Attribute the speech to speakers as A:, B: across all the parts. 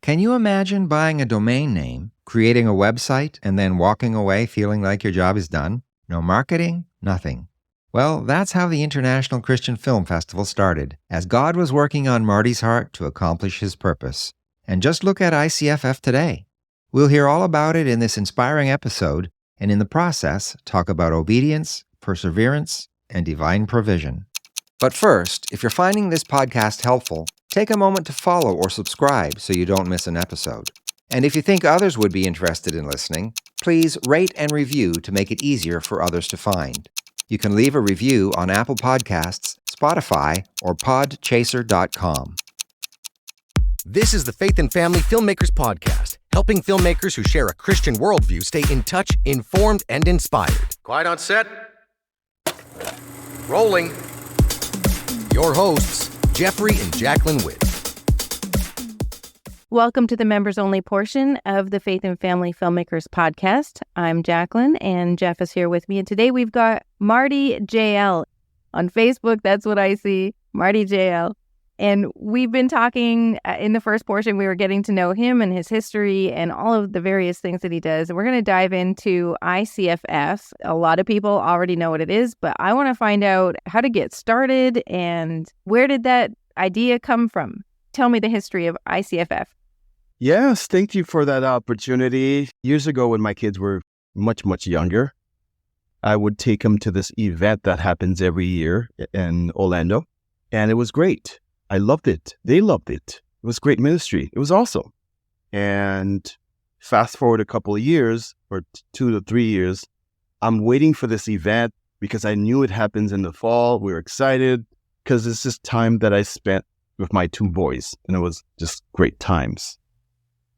A: Can you imagine buying a domain name, creating a website, and then walking away feeling like your job is done? No marketing, nothing. Well, that's how the International Christian Film Festival started, as God was working on Marty's heart to accomplish his purpose. And just look at ICFF today. We'll hear all about it in this inspiring episode, and in the process, talk about obedience, perseverance, and divine provision. But first, if you're finding this podcast helpful, take a moment to follow or subscribe so you don't miss an episode. And if you think others would be interested in listening, please rate and review to make it easier for others to find. You can leave a review on Apple Podcasts, Spotify, or podchaser.com.
B: This is the Faith and Family Filmmakers podcast, helping filmmakers who share a Christian worldview stay in touch, informed, and inspired. Quiet on set. Rolling. Your hosts, Geoffrey and Jaclyn Witt.
C: Welcome to the members-only portion of the Faith and Family Filmmakers podcast. I'm Jaclyn, and Geoff is here with me. And today we've got Marty JL. On Facebook, that's what I see, Marty JL. And we've been talking in the first portion, we were getting to know him and his history and all of the various things that he does. And we're going to dive into ICFF. A lot of people already know what it is, but I want to find out how to get started and where did that idea come from? Tell me the history of ICFF.
D: Yes, thank you for that opportunity. Years ago, when my kids were much younger, I would take them to this event that happens every year in Orlando, and it was great. I loved it. They loved it. It was great ministry. It was awesome. And fast forward a couple of years, or 2 to 3 years, I'm waiting for this event because I knew it happens in the fall. We were excited because it's this time that I spent with my 2 boys, and it was just great times.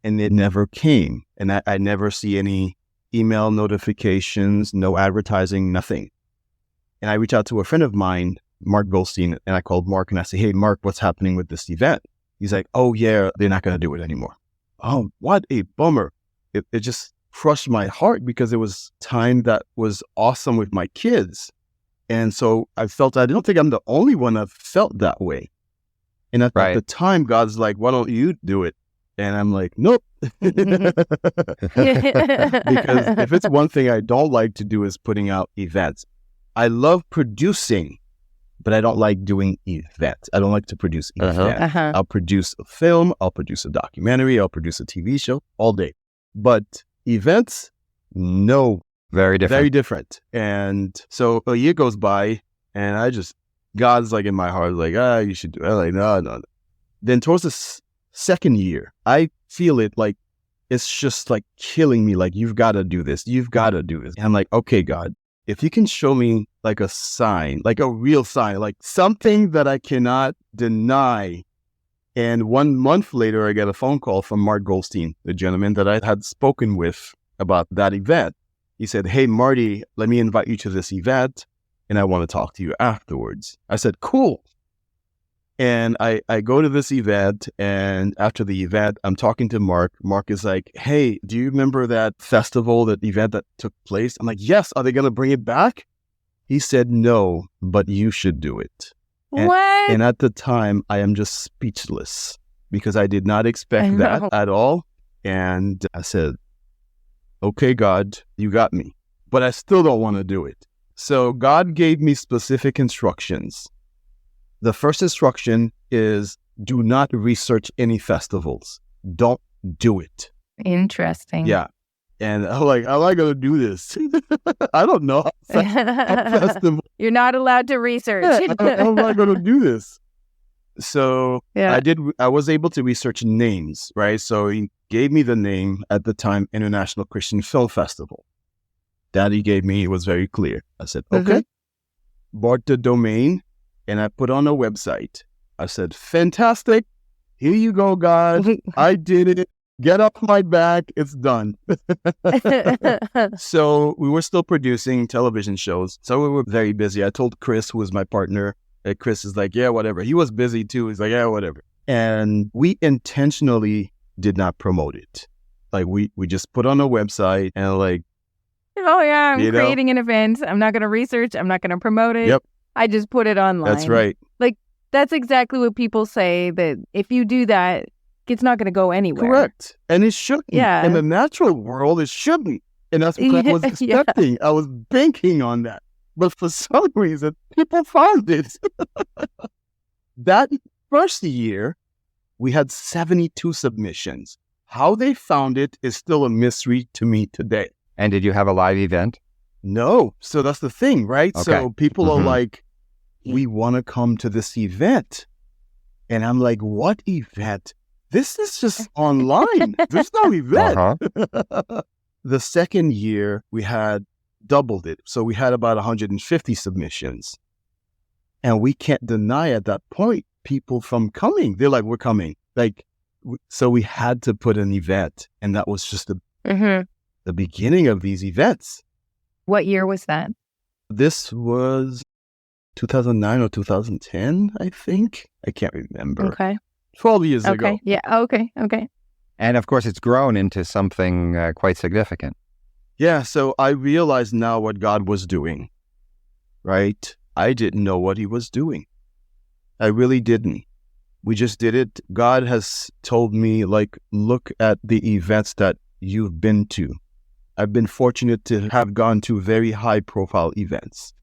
D: And it never came. And I never see any email notifications, no advertising, nothing. And I reached out to a friend of mine, Mark Goldstein, and I called Mark and I said, "Hey, Mark, what's happening with this event?" He's like, "Oh, yeah, they're not going to do it anymore." Oh, what a bummer. It just crushed my heart because it was time that was awesome with my kids. And so I don't think I'm the only one that felt that way. And at the time, God's like, "Why don't you do it?" And I'm like, "Nope." Because if it's one thing I don't like to do is putting out events. I love producing, but I don't like doing events. I don't like to produce events. I'll produce a film, I'll produce a documentary, I'll produce a TV show all day. But events, no.
A: Very different.
D: Very different. And so a year goes by and God's like in my heart, like, you should do it. I'm like, no. Then towards the second year, I feel it like, it's just like killing me. Like, you've got to do this. You've got to do this. And I'm like, okay, God, if you can show me like a sign, like a real sign, like something that I cannot deny. And 1 month later, I get a phone call from Mark Goldstein, the gentleman that I had spoken with about that event. He said, "Hey, Marty, let me invite you to this event, and I want to talk to you afterwards." I said, "Cool." And I go to this event, and after the event, I'm talking to Mark. Mark is like, "Hey, do you remember that festival, that event that took place?" I'm like, "Yes." "Are they going to bring it back?" He said, "No, but you should do it."
C: What?
D: And at the time, I am just speechless because I did not expect that at all. And I said, "Okay, God, you got me, but I still don't want to do it." So God gave me specific instructions. The first instruction is, do not research any festivals. Don't do it.
C: Interesting.
D: Yeah. And I'm like, how am I going to do this? I don't know. Festival.
C: You're not allowed to research.
D: How am I going to do this? So I was able to research names, right? So he gave me the name at the time, International Christian Film Festival. That he gave me, it was very clear. I said, okay. Bought the domain. And I put on a website. I said, "Fantastic. Here you go, God. I did it. Get off my back. It's done." So we were still producing television shows. So we were very busy. I told Chris, who was my partner. Chris is like, "Yeah, whatever." He was busy too. He's like, "Yeah, whatever." And we intentionally did not promote it. Like we just put on a website and like,
C: "Oh yeah, I'm creating an event. I'm not going to research. I'm not going to promote it.
D: Yep.
C: I just put it online."
D: That's right.
C: Like, that's exactly what people say, that if you do that, it's not going to go anywhere.
D: Correct. And it shouldn't.
C: Yeah.
D: In the natural world, it shouldn't. And that's what I was expecting. I was banking on that. But for some reason, people found it. That first year, we had 72 submissions. How they found it is still a mystery to me today.
A: And did you have a live event?
D: No. So that's the thing, right?
A: Okay.
D: So people are like, we want to come to this event. And I'm like, what event? This is just online. There's no event. The second year, we had doubled it. So we had about 150 submissions. And we can't deny at that point people from coming. They're like, we're coming. So we had to put an event. And that was just the beginning of these events.
C: What year was that?
D: This was 2009 or 2010, I think. I can't remember.
C: Okay.
D: 12 years ago.
C: Yeah. Okay.
A: And of course, it's grown into something quite significant.
D: Yeah. So I realized now what God was doing, right? I didn't know what he was doing. I really didn't. We just did it. God has told me, look at the events that you've been to. I've been fortunate to have gone to very high profile events,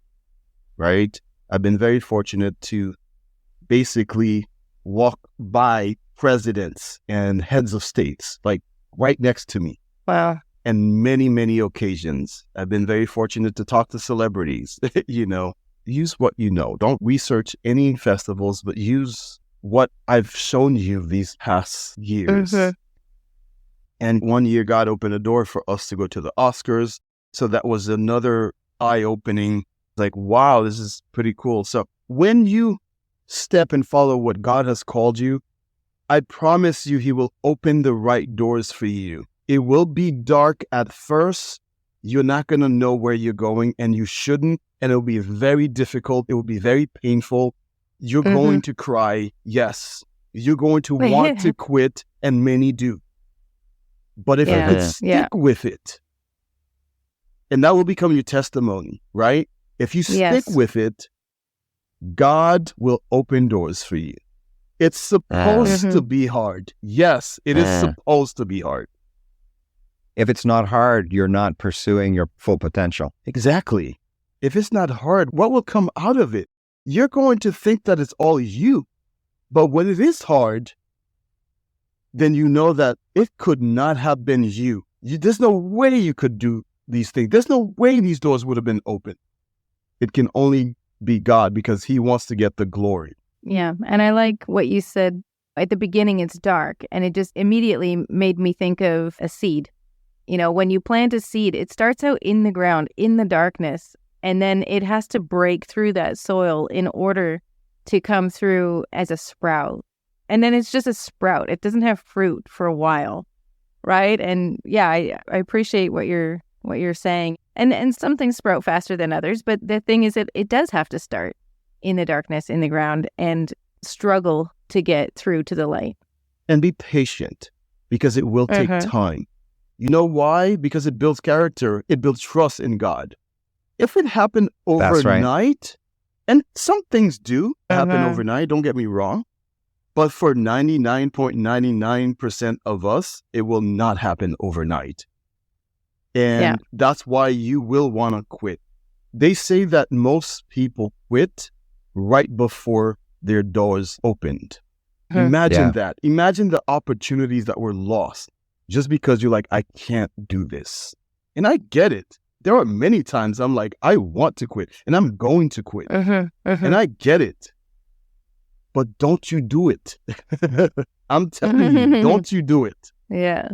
D: right? I've been very fortunate to basically walk by presidents and heads of states, right next to me.
C: Wow.
D: And many, many occasions, I've been very fortunate to talk to celebrities. Use what you know. Don't research any festivals, but use what I've shown you these past years. And one year, God opened a door for us to go to the Oscars. So that was another eye-opening, wow, this is pretty cool. So when you step and follow what God has called you, I promise you, he will open the right doors for you. It will be dark at first. You're not going to know where you're going, and you shouldn't. And it'll be very difficult. It will be very painful. You're going to cry. Yes. You're going to want to quit, and many do. But if you could stick with it, and that will become your testimony, right? If you stick with it, God will open doors for you. It's supposed to be hard. Yes, it is supposed to be hard.
A: If it's not hard, you're not pursuing your full potential.
D: Exactly. If it's not hard, what will come out of it? You're going to think that it's all you. But when it is hard, then you know that it could not have been you. There's no way you could do these things. There's no way these doors would have been open. It can only be God, because he wants to get the glory.
C: Yeah. And I like what you said at the beginning, it's dark. And it just immediately made me think of a seed. When you plant a seed, it starts out in the ground, in the darkness, and then it has to break through that soil in order to come through as a sprout. And then it's just a sprout. It doesn't have fruit for a while, right? And yeah, I appreciate what you're saying. And some things sprout faster than others, but the thing is that it does have to start in the darkness, in the ground, and struggle to get through to the light. And
D: be patient, because it will take time. You know why? Because it builds character. It builds trust in God. If it happened overnight, and some things do happen overnight, don't get me wrong, but for 99.99% of us, it will not happen overnight. And that's why you will want to quit. They say that most people quit right before their doors opened. Imagine that. Imagine the opportunities that were lost just because you're like, I can't do this. And I get it. There are many times I'm like, I want to quit and I'm going to quit. And I get it. But don't you do it. I'm telling you, don't you do it.
C: Yeah.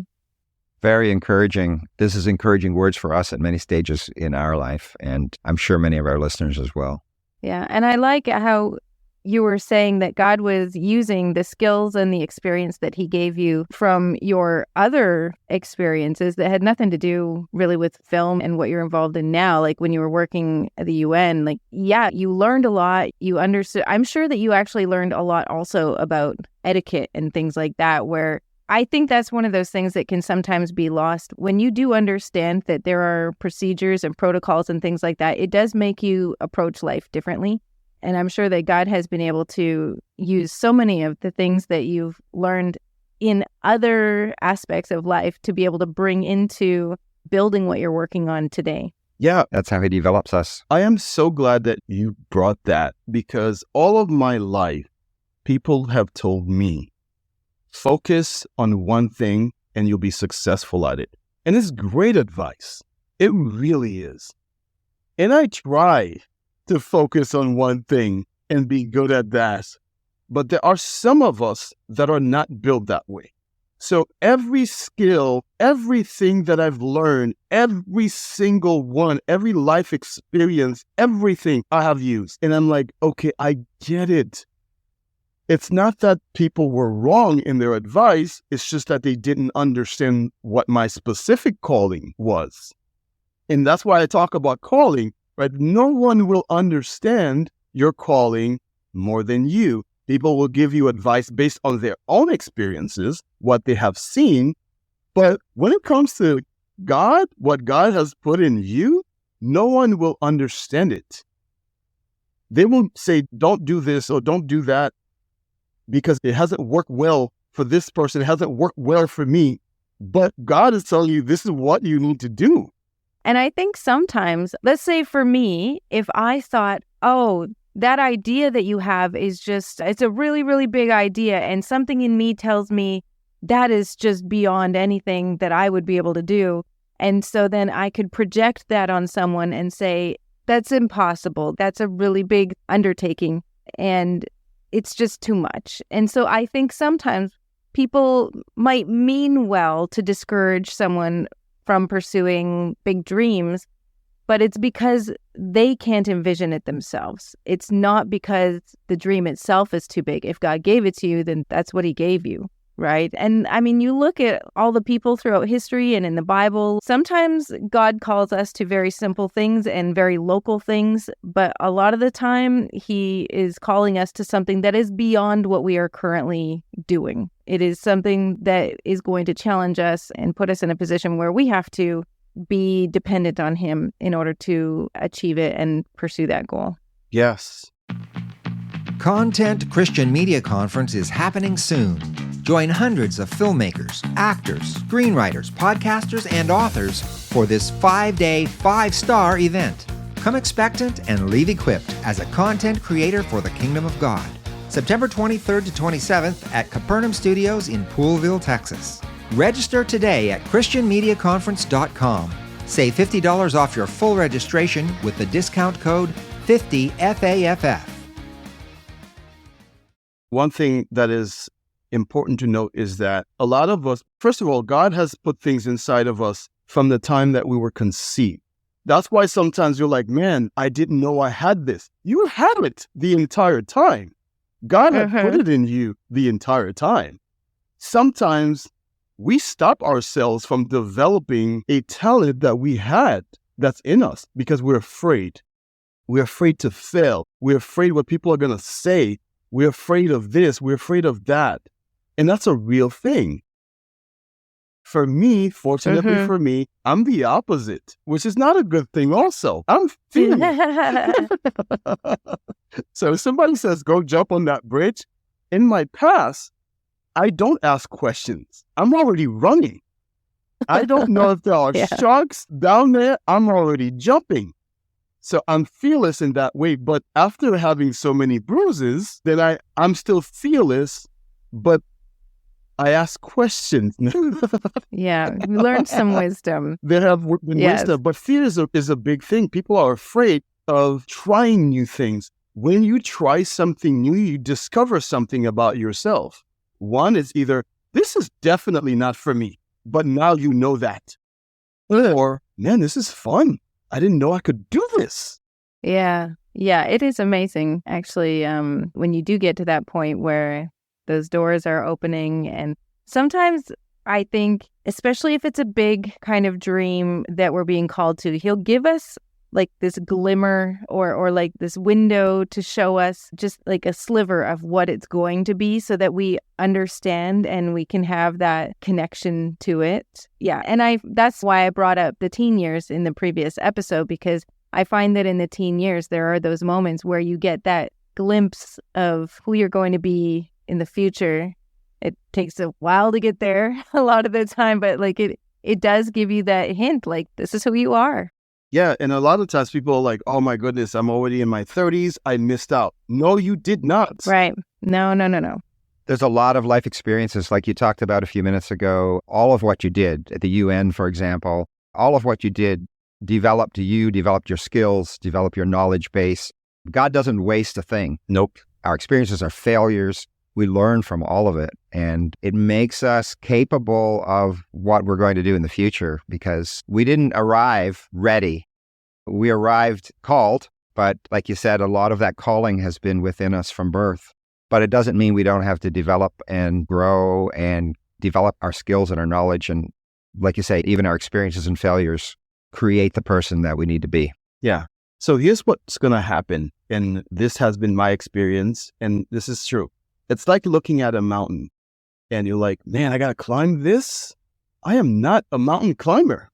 A: Very encouraging. This is encouraging words for us at many stages in our life, and I'm sure many of our listeners as well.
C: Yeah, and I like how you were saying that God was using the skills and the experience that he gave you from your other experiences that had nothing to do really with film and what you're involved in now. Like when you were working at the UN, you learned a lot. You understood. I'm sure that you actually learned a lot also about etiquette and things like that, where I think that's one of those things that can sometimes be lost. When you do understand that there are procedures and protocols and things like that, it does make you approach life differently. And I'm sure that God has been able to use so many of the things that you've learned in other aspects of life to be able to bring into building what you're working on today.
D: Yeah,
A: That's how he develops us.
D: I am so glad that you brought that, because all of my life, people have told me, focus on one thing and you'll be successful at it. And it's great advice. It really is. And I try to focus on one thing and be good at that. But there are some of us that are not built that way. So every skill, everything that I've learned, every single one, every life experience, everything I have used. And I'm like, okay, I get it. It's not that people were wrong in their advice. It's just that they didn't understand what my specific calling was. And that's why I talk about calling, right? No one will understand your calling more than you. People will give you advice based on their own experiences, what they have seen. But when it comes to God, what God has put in you, no one will understand it. They will say, don't do this or don't do that because it hasn't worked well for this person. It hasn't worked well for me. But God is telling you this is what you need to do.
C: And I think sometimes, let's say for me, if I thought, oh, that idea that you have is just, it's a really, really big idea. And something in me tells me that is just beyond anything that I would be able to do. And so then I could project that on someone and say, that's impossible. That's a really big undertaking. And it's just too much. And so I think sometimes people might mean well to discourage someone from pursuing big dreams, but it's because they can't envision it themselves. It's not because the dream itself is too big. If God gave it to you, then that's what he gave you, right? And I mean, you look at all the people throughout history and in the Bible, sometimes God calls us to very simple things and very local things, but a lot of the time he is calling us to something that is beyond what we are currently doing. It is something that is going to challenge us and put us in a position where we have to be dependent on him in order to achieve it and pursue that goal.
D: Yes.
A: Content Christian Media Conference is happening soon. Join hundreds of filmmakers, actors, screenwriters, podcasters, and authors for this 5-day, 5-star event. Come expectant and leave equipped as a content creator for the kingdom of God. September 23rd to 27th at Capernaum Studios in Poolville, Texas. Register today at christianmediaconference.com. Save $50 off your full registration with the discount code 50FAFF.
D: One thing that is important to note is that a lot of us, first of all, God has put things inside of us from the time that we were conceived. That's why sometimes you're like, man, I didn't know I had this. You had it the entire time. God had put it in you the entire time. Sometimes we stop ourselves from developing a talent that we had that's in us because we're afraid. We're afraid to fail. We're afraid what people are going to say. We're afraid of this. We're afraid of that. And that's a real thing. For me, fortunately for me, I'm the opposite, which is not a good thing also. I'm feeling So if somebody says, go jump on that bridge, in my past, I don't ask questions. I'm already running. I don't know if there are sharks down there. I'm already jumping. So I'm fearless in that way. But after having so many bruises, then I'm still fearless, but I ask questions.
C: Yeah, we learned some wisdom.
D: There have been wisdom, but fear is a big thing. People are afraid of trying new things. When you try something new, you discover something about yourself. One is either, this is definitely not for me, but now you know that. Or, man, this is fun. I didn't know I could do this.
C: Yeah, it is amazing, actually, when you do get to that point where those doors are opening. And sometimes I think, especially if it's a big kind of dream that we're being called to, he'll give us like this glimmer or like this window to show us just like a sliver of what it's going to be so that we understand and we can have that connection to it. Yeah. And that's why I brought up the teen years in the previous episode, because I find that in the teen years, there are those moments where you get that glimpse of who you're going to be in the future. It takes a while to get there a lot of the time, but like it does give you that hint, like this is who you are.
D: Yeah. And a lot of times people are like, oh my goodness, I'm already in my 30s. I missed out. No, you did not.
C: Right. No.
A: There's a lot of life experiences, like you talked about a few minutes ago. All of what you did at the UN, for example, all of what you did developed you, developed your skills, developed your knowledge base. God doesn't waste a thing.
D: Nope.
A: Our experiences are failures. We learn from all of it, and it makes us capable of what we're going to do in the future, because we didn't arrive ready. We arrived called, but like you said, a lot of that calling has been within us from birth. But it doesn't mean we don't have to develop and grow and develop our skills and our knowledge. And like you say, even our experiences and failures create the person that we need to be.
D: Yeah. So here's what's going to happen. And this has been my experience. And this is true. It's like looking at a mountain and you're like, man, I got to climb this. I am not a mountain climber,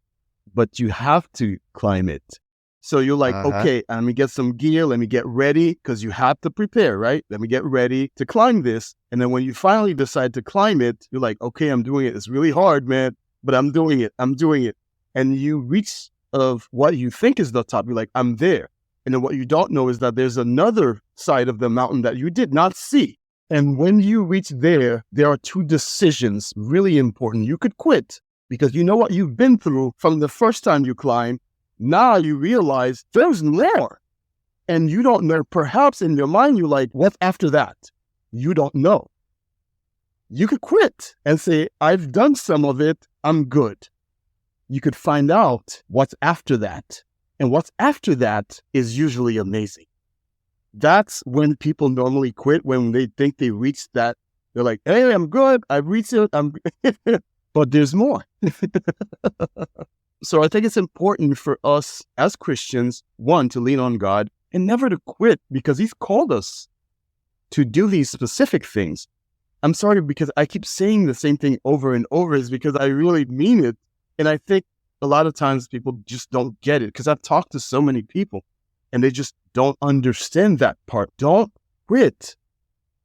D: but you have to climb it. So you're like, okay, let me get some gear. Let me get ready, because you have to prepare, right? Let me get ready to climb this. And then when you finally decide to climb it, you're like, okay, I'm doing it. It's really hard, man, but I'm doing it. And you reach of what you think is the top. You're like, I'm there. And then what you don't know is that there's another side of the mountain that you did not see. And when you reach there, there are two decisions really important. You could quit because you know what you've been through from the first time you climb. Now you realize there's more. And you don't know. Perhaps in your mind, you're like, what's after that? You don't know. You could quit and say, I've done some of it. I'm good. You could find out what's after that. And what's after that is usually amazing. That's when people normally quit, when they think they reached that. They're like, hey, I'm good. I've reached it. But there's more. So I think it's important for us as Christians, one, to lean on God and never to quit, because He's called us to do these specific things. I'm sorry, because I keep saying the same thing over and over, is because I really mean it. And I think a lot of times people just don't get it, because I've talked to so many people and they just don't understand that part. Don't quit,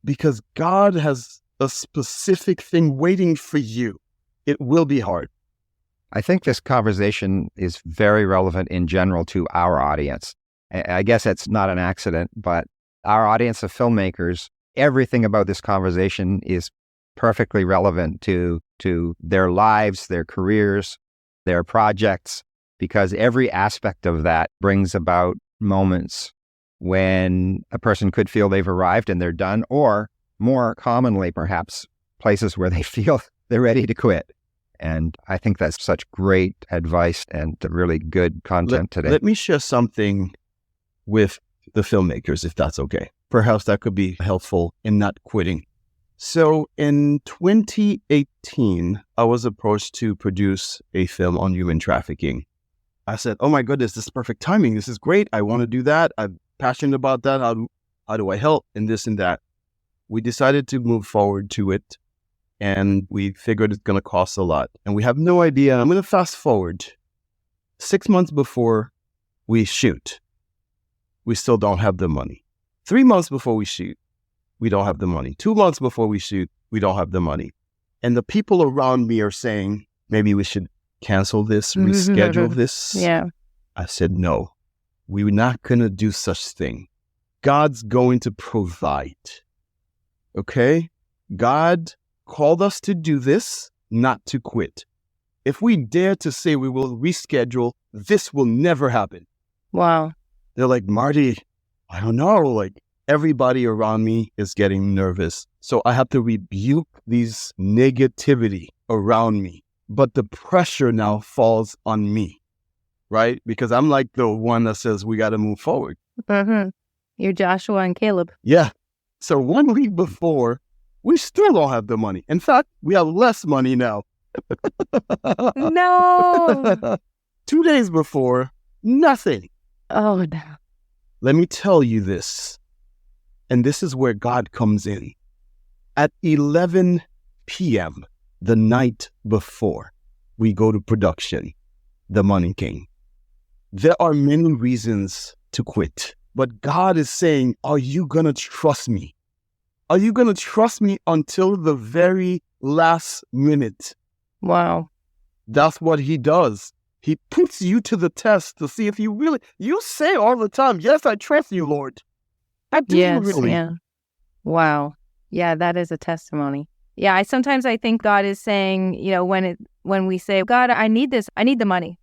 D: because God has a specific thing waiting for you. It will be hard.
A: I think this conversation is very relevant in general to our audience. I guess it's not an accident, but our audience of filmmakers, everything about this conversation is perfectly relevant to their lives, their careers, their projects, because every aspect of that brings about moments when a person could feel they've arrived and they're done, or more commonly, perhaps, places where they feel they're ready to quit. And I think that's such great advice and really good content today.
D: Let me share something with the filmmakers, if that's okay. Perhaps that could be helpful in not quitting. So in 2018, I was approached to produce a film on human trafficking. I said, oh my goodness, this is perfect timing. This is great. I want to do that. I'm passionate about that. How do I help? And this and that. We decided to move forward to it. And we figured it's going to cost a lot. And we have no idea. I'm going to fast forward. 6 months before we shoot, we still don't have the money. 3 months before we shoot, we don't have the money. 2 months before we shoot, we don't have the money. And the people around me are saying, maybe we should cancel this, reschedule this.
C: Yeah.
D: I said, no, we're not going to do such thing. God's going to provide. Okay? God called us to do this, not to quit. If we dare to say we will reschedule, this will never happen.
C: Wow.
D: They're like, Marty, I don't know. Like, everybody around me is getting nervous. So I have to rebuke these negativity around me. But the pressure now falls on me, right? Because I'm like the one that says we got to move forward.
C: Mm-hmm. You're Joshua and Caleb.
D: Yeah. So 1 week before, we still don't have the money. In fact, we have less money now.
C: No.
D: 2 days before, nothing.
C: Oh, no.
D: Let me tell you this. And this is where God comes in. At 11 p.m., the night before we go to production, the money came. There are many reasons to quit. But God is saying, are you going to trust me? Are you going to trust me until the very last minute?
C: Wow.
D: That's what he does. He puts you to the test to see if you say all the time, yes, I trust you, Lord. I do really.
C: Yeah. Wow. Yeah, that is a testimony. Yeah, sometimes I think God is saying, when we say, God, I need this, I need the money.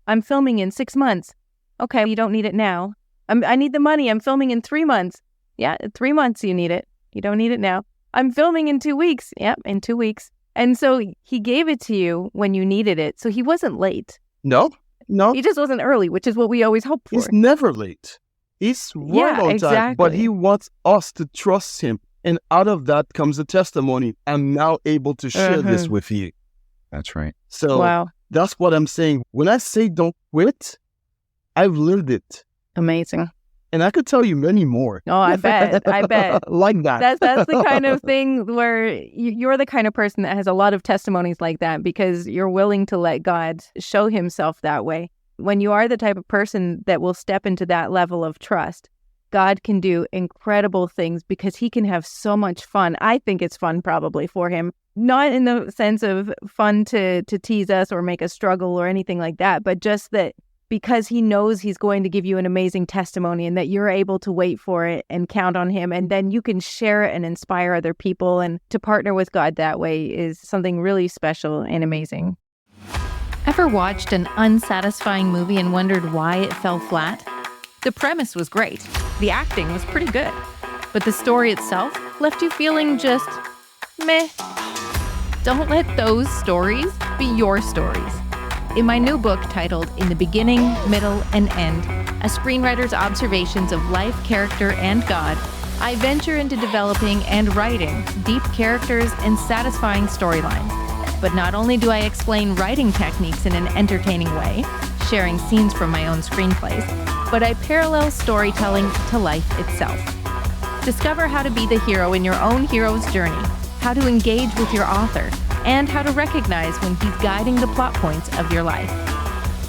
C: I'm filming in 6 months. Okay, you don't need it now. I need the money. I'm filming in 3 months. Yeah, 3 months you need it. You don't need it now. I'm filming in 2 weeks. Yep, in 2 weeks. And so he gave it to you when you needed it. So he wasn't late.
D: No.
C: He just wasn't early, which is what we always hope for.
D: He's never late. He's right on time. But he wants us to trust him. And out of that comes a testimony. I'm now able to share this with you.
A: That's right.
D: So that's what I'm saying. When I say don't quit, I've lived it.
C: Amazing.
D: And I could tell you many more.
C: Oh, I bet.
D: Like that.
C: That's the kind of thing where you're the kind of person that has a lot of testimonies like that because you're willing to let God show himself that way. When you are the type of person that will step into that level of trust, God can do incredible things because he can have so much fun. I think it's fun probably for him, not in the sense of fun to tease us or make us struggle or anything like that, but just that because he knows he's going to give you an amazing testimony and that you're able to wait for it and count on him. And then you can share it and inspire other people. And to partner with God that way is something really special and amazing. Ever watched an unsatisfying movie and wondered why it fell flat? The premise was great. The acting was pretty good. But the story itself left you feeling just meh. Don't let those stories be your stories. In my new book titled In the Beginning, Middle, and End, A Screenwriter's Observations of Life, Character, and God, I venture into developing and writing deep characters and satisfying storylines. But not only do I explain writing techniques in an entertaining way, sharing scenes from my own screenplays, but I parallel storytelling to life itself. Discover how to be the hero in your own hero's journey, how to engage with your author, and how to recognize when he's guiding the plot points of your life.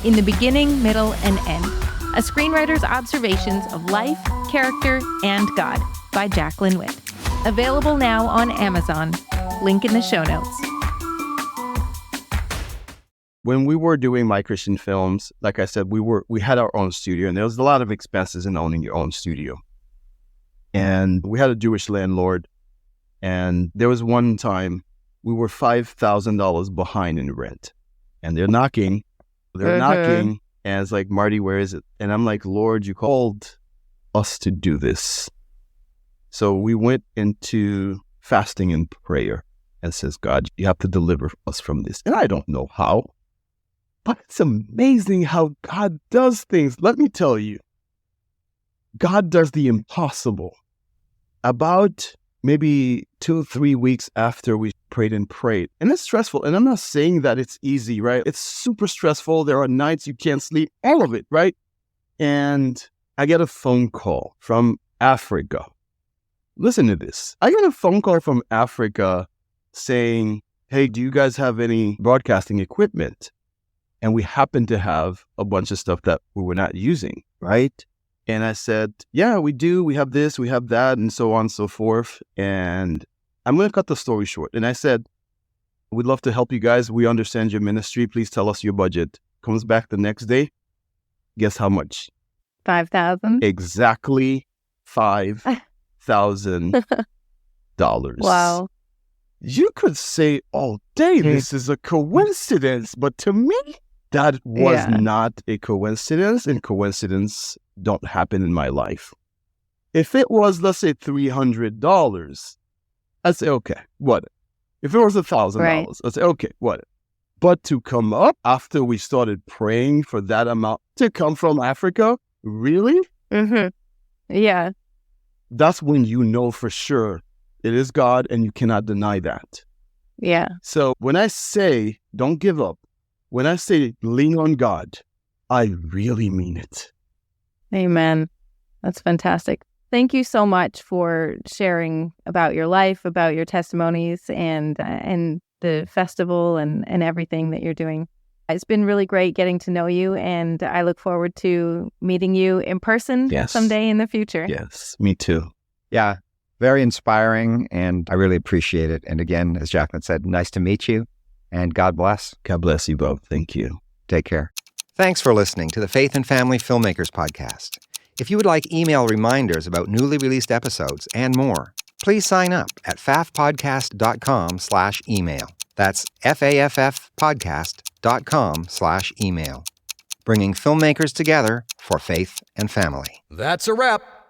C: In the Beginning, Middle, and End, A Screenwriter's Observations of Life, Character, and God by Jaclyn Witt. Available now on Amazon. Link in the show notes.
D: When we were doing My Christian Films, like I said, we had our own studio, and there was a lot of expenses in owning your own studio. And we had a Jewish landlord, and there was one time we were $5,000 behind in rent. And they're knocking, and it's like, Marty, where is it? And I'm like, Lord, you called us to do this. So we went into fasting and prayer and says, God, you have to deliver us from this. And I don't know how. But it's amazing how God does things. Let me tell you, God does the impossible. About maybe 2-3 weeks after we prayed, and it's stressful. And I'm not saying that it's easy, right? It's super stressful. There are nights you can't sleep, all of it, right? And I get a phone call from Africa. Listen to this. I get a phone call from Africa saying, hey, do you guys have any broadcasting equipment? And we happen to have a bunch of stuff that we were not using, right? And I said, yeah, we do. We have this, we have that, and so on and so forth. And I'm going to cut the story short. And I said, we'd love to help you guys. We understand your ministry. Please tell us your budget. Comes back the next day. Guess how much?
C: $5,000.
D: Exactly $5,000.
C: Wow.
D: You could say all day, this is a coincidence. But to me, that was not a coincidence, and coincidence don't happen in my life. If it was, let's say, $300, I'd say, okay, what? If it was $1,000, I'd say, okay, what? But to come up after we started praying for that amount to come from Africa, really?
C: Mm-hmm. Yeah.
D: That's when you know for sure it is God, and you cannot deny that.
C: Yeah.
D: So when I say don't give up, when I say lean on God, I really mean it.
C: Amen. That's fantastic. Thank you so much for sharing about your life, about your testimonies, and the festival and everything that you're doing. It's been really great getting to know you, and I look forward to meeting you in person someday in the future.
D: Yes, me too.
A: Yeah. Very inspiring, and I really appreciate it. And again, as Jaclyn said, nice to meet you, and God bless.
D: God bless you both. Thank you.
A: Take care. Thanks for listening to the Faith and Family Filmmakers podcast. If you would like email reminders about newly released episodes and more, please sign up at faffpodcast.com/email. That's faffpodcast.com/email. Bringing filmmakers together for faith and family.
B: That's a wrap.